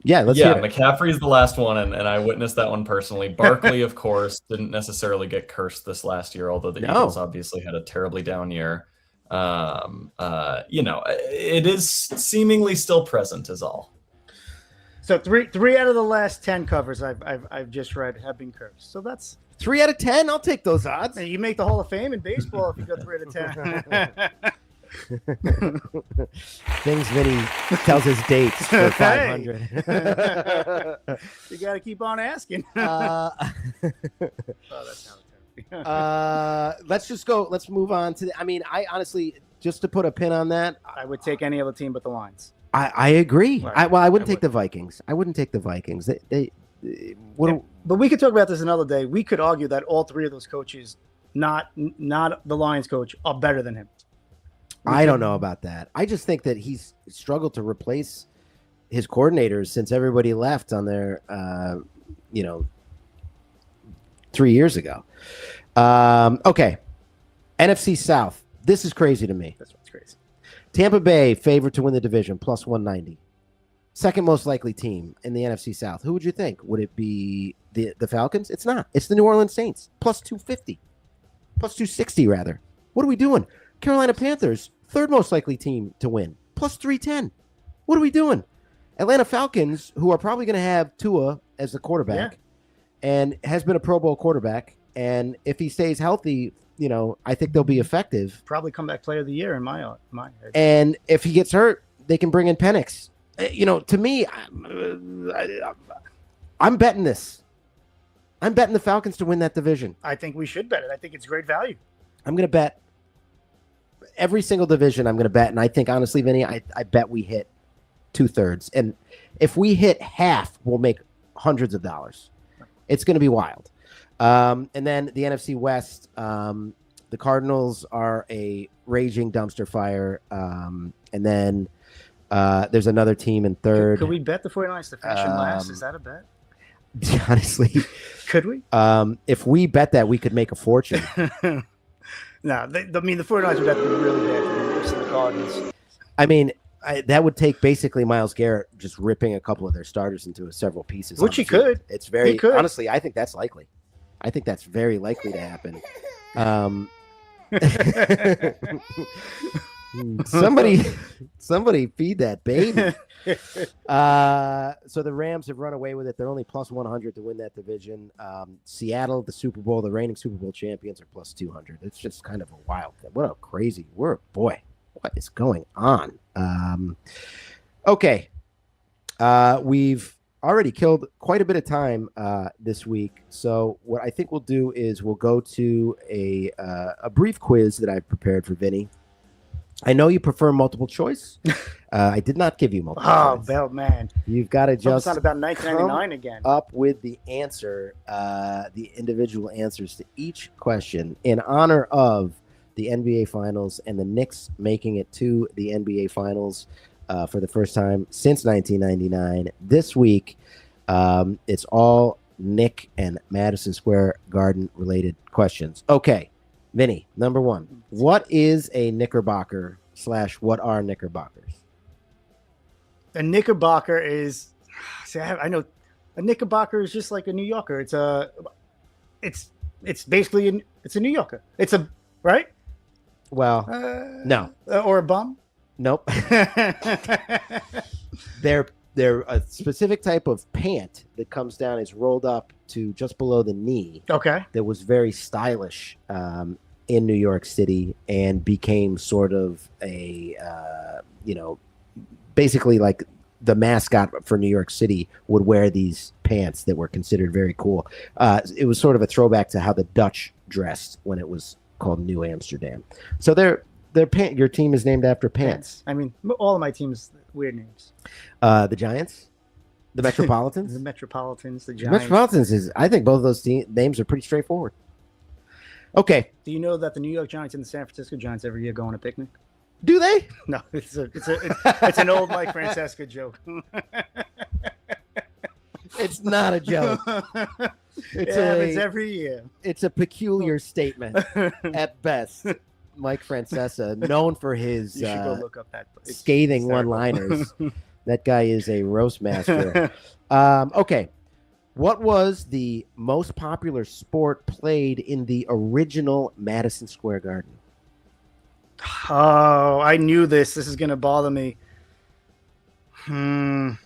Let's hear it. McCaffrey is the last one, and I witnessed that one personally. Barkley, of course, didn't necessarily get cursed this last year, although the Eagles obviously had a terribly down year. It is seemingly still present, is all. So three out of the last 10 covers I've just read have been cursed. So that's 3 out of 10. I'll take those odds. You make the Hall of Fame in baseball if you go 3 out of 10. Things Vinny tells his dates for 500. You got to keep on asking. That's let's move on to I honestly, just to put a pin on that, I would take any other team but the Lions. I agree. Right. I wouldn't take the Vikings. I wouldn't take the Vikings. But we could talk about this another day. We could argue that all three of those coaches, not the Lions coach, are better than him. I don't know about that. I just think that he's struggled to replace his coordinators since everybody left on their, 3 years ago. Okay. NFC South. This is crazy to me. That's what's crazy. Tampa Bay favored to win the division, plus 190. Second most likely team in the NFC South. Who would you think? Would it be the Falcons? It's not. It's the New Orleans Saints, plus 250. Plus 260, rather. What are we doing? Carolina Panthers, third most likely team to win, plus 310. What are we doing? Atlanta Falcons, who are probably going to have Tua as the quarterback and has been a Pro Bowl quarterback. And if he stays healthy, I think they'll be effective. Probably comeback player of the year in my head. And if he gets hurt, they can bring in Penix. To me, I'm betting this. I'm betting the Falcons to win that division. I think we should bet it. I think it's great value. I'm going to bet every single division. I'm going to bet. And I think, honestly, Vinny, I bet we hit 2/3. And if we hit half, we'll make hundreds of dollars. It's going to be wild. And then the NFC West, the Cardinals are a raging dumpster fire. And then there's another team in third. Could we bet the 49ers to finish in last? Is that a bet? Honestly. Could we? If we bet that, we could make a fortune. No, the 49ers would have to be really bad to lose to the Cardinals. I mean, that would take basically Myles Garrett just ripping a couple of their starters into several pieces. Which he could. It's very, honestly, I think that's likely. I think that's very likely to happen. Somebody feed that baby. So the Rams have run away with it. They're only plus 100 to win that division. Seattle, the reigning Super Bowl champions, are plus 200. It's just kind of a wild thing. What a crazy word. Boy, what is going on? Okay. We've already killed quite a bit of time this week. So what I think we'll do is we'll go to a brief quiz that I've prepared for Vinny. I know you prefer multiple choice. I did not give you multiple choice. Oh, man. You've got to It's just not about 1999 again. up with the answer, the individual answers to each question in honor of the NBA Finals and the Knicks making it to the NBA Finals for the first time since 1999. This week, it's all Nick and Madison Square Garden related questions. Okay, Vinny, number one. What is a Knickerbocker / what are Knickerbockers? A Knickerbocker is, see, I know a Knickerbocker is just like a New Yorker. It's basically it's a New Yorker. It's a right. Well, no, or a bum. Nope. They're a specific type of pant that comes down, is rolled up to just below the knee. Okay. That was very stylish in New York City and became sort of a basically like the mascot for New York City would wear these pants that were considered very cool. It was sort of a throwback to how the Dutch dressed when it was called New Amsterdam. So your team is named after pants. I mean, all of my teams weird names. The Giants, the Metropolitans, the Metropolitans, the the Giants. Metropolitans is. I think both of those names are pretty straightforward. Okay, Do you know that the New York Giants and the San Francisco Giants every year go on a picnic? do they? No, it's an old Mike Francesca joke. It's not a joke. It happens every year. It's a peculiar statement at best. Mike Francesa, known for his You should go look up that. scathing one-liners. That guy is a roast master. Okay. What was the most popular sport played in the original Madison Square Garden? Oh, I knew this. This is going to bother me. God,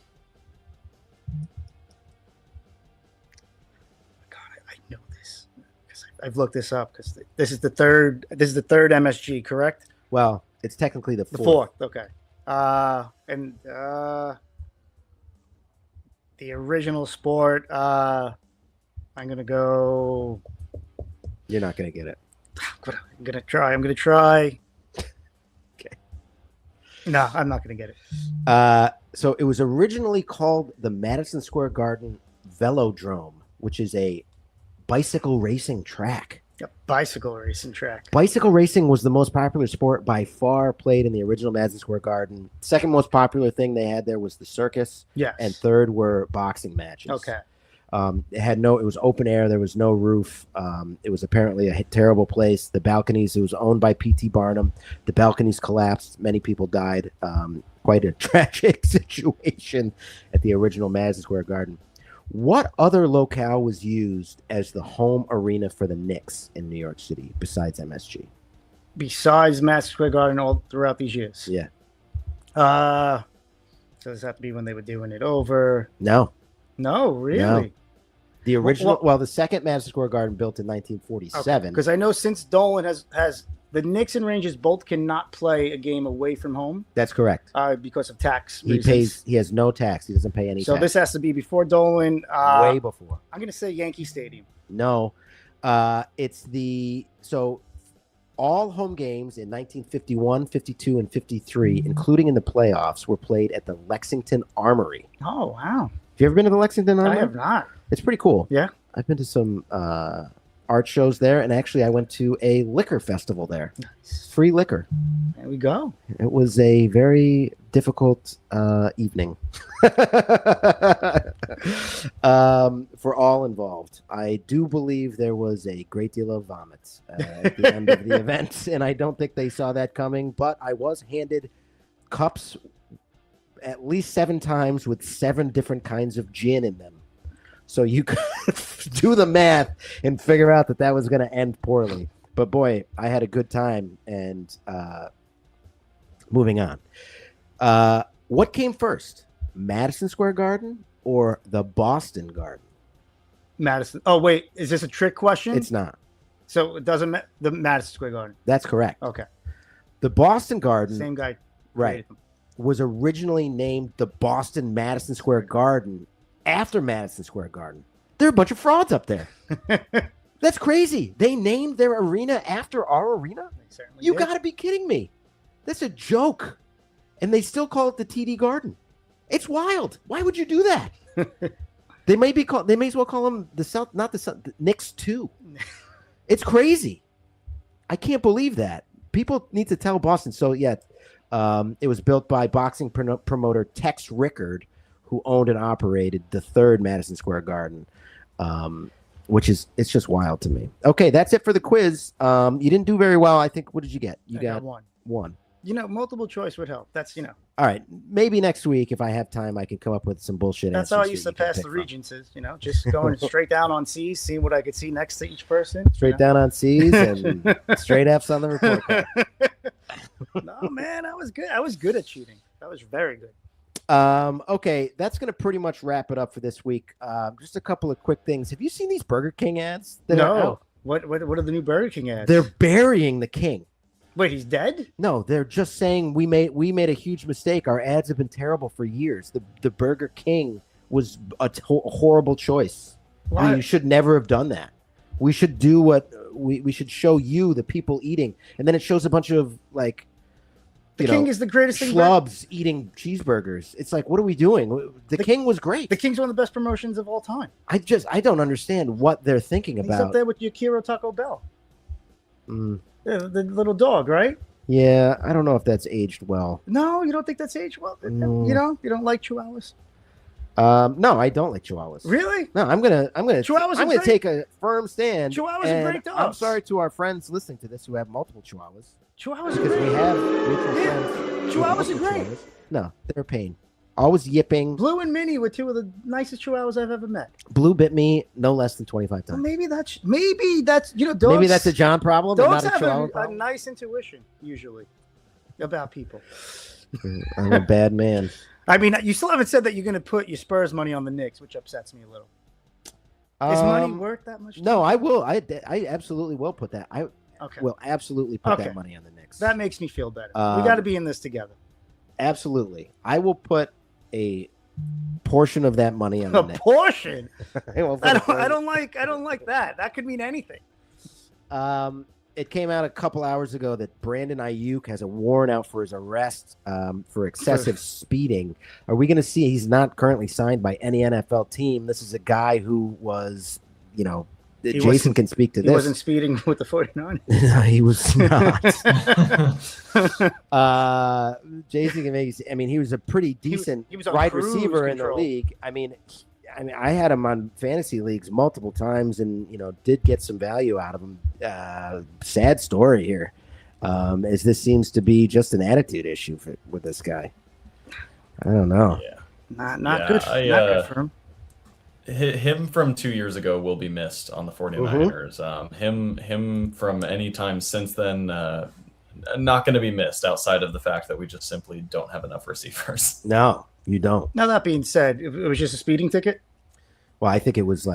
I know this because I've looked this up because this is the third MSG, correct? Well, it's technically the fourth. The fourth, okay. And the original sport, I'm gonna go. You're not gonna get it. I'm gonna try. Okay. No, I'm not gonna get it. So it was originally called the Madison Square Garden Velodrome, which is a bicycle racing track. A bicycle racing track. Bicycle racing was the most popular sport by far played in the original Madison Square Garden. Second most popular thing they had there was the circus. Yes. And third were boxing matches. Okay. It was open air. There was no roof. It was apparently a terrible place. The balconies, it was owned by P.T. Barnum. The balconies collapsed. Many people died. Quite a tragic situation at the original Madison Square Garden. What other locale was used as the home arena for the Knicks in New York City besides MSG? Besides Madison Square Garden all throughout these years? Yeah. So does that have to be when they were doing it over? No, really? No. The original, the second Madison Square Garden built in 1947. Because I know since Dolan has the Knicks and Rangers both cannot play a game away from home. That's correct. Because of tax reasons. He has no tax. He doesn't pay any tax. So this has to be before Dolan. Way before. I'm going to say Yankee Stadium. No. All home games in 1951, 52, and 53, including in the playoffs, were played at the Lexington Armory. Oh, wow. Have you ever been to the Lexington Armory? I have not. It's pretty cool. Yeah. I've been to some art shows there, and actually I went to a liquor festival there. Nice. Free liquor. There we go. It was a very difficult evening for all involved. I do believe there was a great deal of vomit at the end of the event, and I don't think they saw that coming, but I was handed cups at least 7 times with 7 different kinds of gin in them. So you could do the math and figure out that was going to end poorly. But boy, I had a good time. And moving on. What came first? Madison Square Garden or the Boston Garden? Madison. Oh, wait. Is this a trick question? It's not. So it doesn't the Madison Square Garden. That's correct. Okay. The Boston Garden. Same guy. Right. Was originally named the Boston Madison Square Garden after Madison Square Garden. There are a bunch of frauds up there. That's crazy. They named their arena after our arena? You got to be kidding me. That's a joke. And they still call it the TD Garden. It's wild. Why would you do that? They may as well call them the Knicks 2. It's crazy. I can't believe that. People need to tell Boston. So yeah, it was built by boxing promoter Tex Rickard, who owned and operated the third Madison Square Garden, it's just wild to me. Okay, that's it for the quiz. You didn't do very well. I think. What did you get? You got one. Multiple choice would help. That's All right, maybe next week if I have time, I can come up with some bullshit. That's how I used to pass the Regencies. Just going straight down on C's, seeing what I could see next to each person. Straight down on C's and straight F's on the report card. No, man, I was good. I was good at cheating. That was very good. Okay, that's gonna pretty much wrap it up for this week. Just a couple of quick things. Have you seen these Burger King ads? No. What are the new Burger King ads? They're burying the king. Wait, he's dead? No, they're just saying we made a huge mistake. Our ads have been terrible for years. The Burger King was a horrible choice. Why? You should never have done that. We should do what we should show you the people eating, and then it shows a bunch of like the King is the greatest thing. Schlubs eating cheeseburgers. It's like, what are we doing? The King was great. The King's one of the best promotions of all time. I don't understand what they're thinking about. He's up there with Yakiro Taco Bell. Yeah, the little dog, right? Yeah, I don't know if that's aged well. No, you don't think that's aged well? You don't like Chihuahuas? No, I don't like Chihuahuas. Really? No, I'm gonna take a firm stand. Chihuahuas are great dogs. I'm sorry to our friends listening to this who have multiple Chihuahuas. Chihuahuas are great. We have mutual friends. Chihuahuas are great. No, they're a pain. Always yipping. Blue and Minnie were two of the nicest Chihuahuas I've ever met. Blue bit me no less than 25 times. Well, maybe that's dogs. Maybe that's a John problem. Dogs not a have a nice intuition usually about people. I'm a bad man. I mean, you still haven't said that you're going to put your Spurs money on the Knicks, which upsets me a little. Is money worth that much? No, I will. I absolutely will put that. I will absolutely put that money on the Knicks. That makes me feel better. We got to be in this together. Absolutely. I will put a portion of that money on the Knicks. A portion? I don't like that. That could mean anything. It came out a couple hours ago that Brandon Ayuk has a warrant out for his arrest for excessive speeding. Are we going to see he's not currently signed by any NFL team? This is a guy who was, Jason can speak to this. He wasn't speeding with the 49ers. No, he was not. Jason can make. I mean, he was a pretty decent wide receiver in the league. I mean, I had him on fantasy leagues multiple times, and did get some value out of him. Sad story here, as this seems to be just an attitude issue with this guy. I don't know. Yeah, not good. Not good for him. Him from 2 years ago will be missed on the 49ers. Him from any time since then, not going to be missed outside of the fact that we just simply don't have enough receivers. No, you don't. Now, that being said, it was just a speeding ticket? Well, I think he was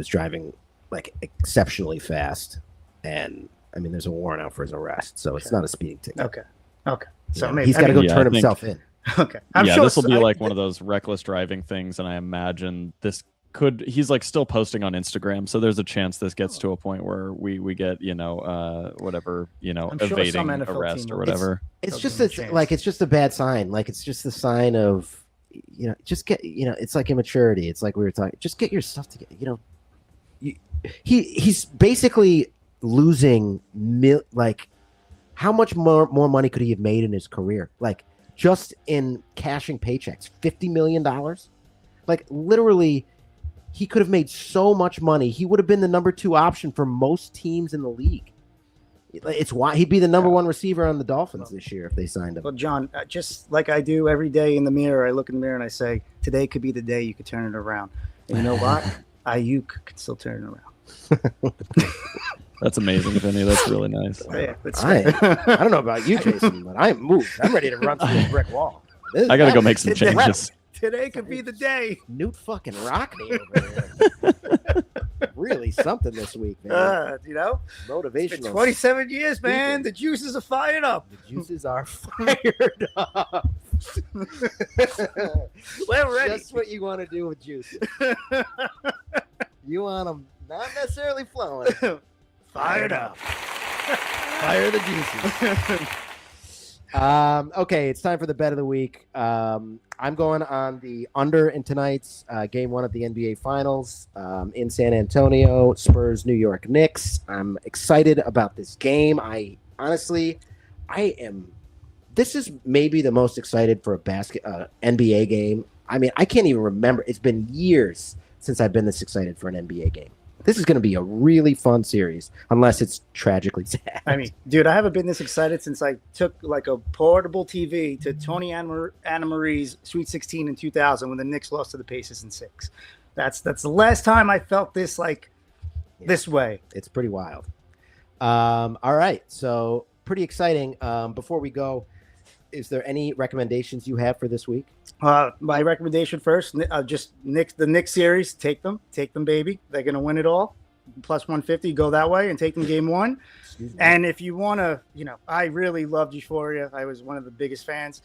driving like exceptionally fast. And I mean, there's a warrant out for his arrest. So it's not a speeding ticket. Okay. So maybe he's got to go turn himself in. Okay. This will be like one of those reckless driving things, and I imagine he's like still posting on Instagram, so there's a chance this gets to a point where we get evading arrest or whatever. It's just a bad sign. Like it's just the sign of it's like immaturity. It's like we were talking. Just get your stuff together. He's basically losing how much more money could he have made in his career? Like, just in cashing paychecks, $50 million. Like, literally, he could have made so much money. He would have been the number 2 option for most teams in the league. It's why he'd be the number 1 receiver on the Dolphins this year if they signed him. Well, John, just like I do every day in the mirror, I look in the mirror and I say, today could be the day you could turn it around. And you know what? Ayuk could still turn it around. That's amazing, Vinny. That's really nice. Yeah, I don't know about you, Jason, but I'm moved. I'm ready to run through this brick wall. I got to go make some changes. Today could be the day. Newt fucking Rockney over here. Really something this week, man. Motivational. It's been 27 years, man. The juices are fired up. The juices are fired up. We're ready. Just what you want to do with juices. You want them not necessarily flowing. Fired up. Fire the juices. Okay, it's time for the bet of the week. I'm going on the under in tonight's game 1 of the NBA Finals in San Antonio, Spurs, New York Knicks. I'm excited about this game. I am. This is maybe the most excited for a NBA game. I mean, I can't even remember. It's been years since I've been this excited for an NBA game. This is going to be a really fun series, unless it's tragically sad. I mean, dude, I haven't been this excited since I took like a portable TV to Tony Anna Marie's Sweet 16 in 2000 when the Knicks lost to the Pacers in 6. That's the last time I felt this this way. It's pretty wild. All right, so pretty exciting. Before we go, is there any recommendations you have for this week? My recommendation first, just the Knicks series. Take them, baby. They're gonna win it all. Plus 150. Go that way and take them game 1. And if you want to, I really loved Euphoria. I was one of the biggest fans.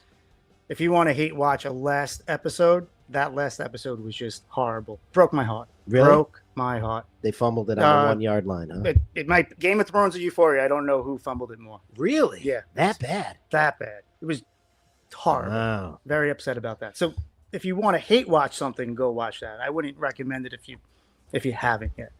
If you want to hate watch that last episode was just horrible. Broke my heart. Really? Broke my heart. They fumbled it on the 1 yard line, huh? It might Game of Thrones or Euphoria. I don't know who fumbled it more. Really? Yeah. That bad? That bad. It was horrible. Wow. Very upset about that. So if you want to hate watch something, go watch that. I wouldn't recommend it if you haven't yet.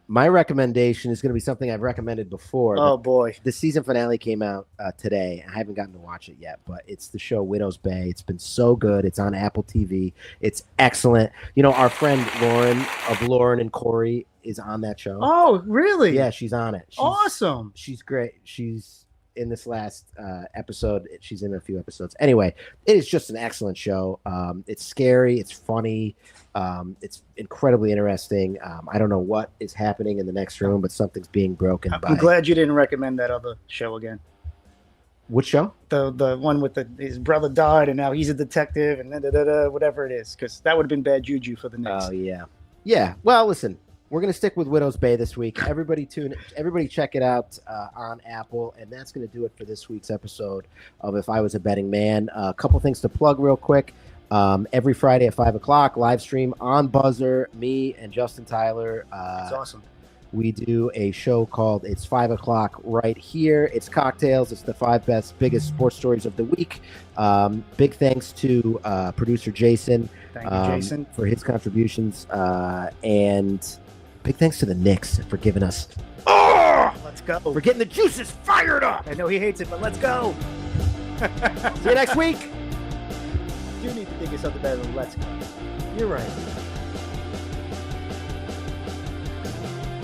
My recommendation is going to be something I've recommended before. Oh boy. The season finale came out today. I haven't gotten to watch it yet, but it's the show Widow's Bay. It's been so good. It's on Apple TV. It's excellent. Our friend Lauren and Corey is on that show. Oh, really? Yeah, she's on it. Awesome. She's great. She's in this last episode. She's in a few episodes. Anyway, it is just an excellent show. It's scary. It's funny. It's incredibly interesting. I don't know what is happening in the next room, but something's being broken. I'm glad you didn't recommend that other show again. Which show? The one with his brother died and now he's a detective and whatever it is, because that would have been bad juju for the Knicks. Oh yeah, yeah. Well, listen, we're gonna stick with Widow's Bay this week. Everybody check it out on Apple, and that's gonna do it for this week's episode of If I Was a Betting Man. A couple things to plug real quick. Every Friday at 5:00 live stream on Buzzer, me and Justin Tyler. That's awesome. We do a show called It's 5:00 right here. It's cocktails. It's the 5 best, biggest sports stories of the week. Big thanks to producer Jason. Thank you, Jason, for his contributions. And big thanks to the Knicks for giving us. Let's go. For getting the juices fired up. I know he hates it, but let's go. See you next week. You need to think of something better than let's go. You're right.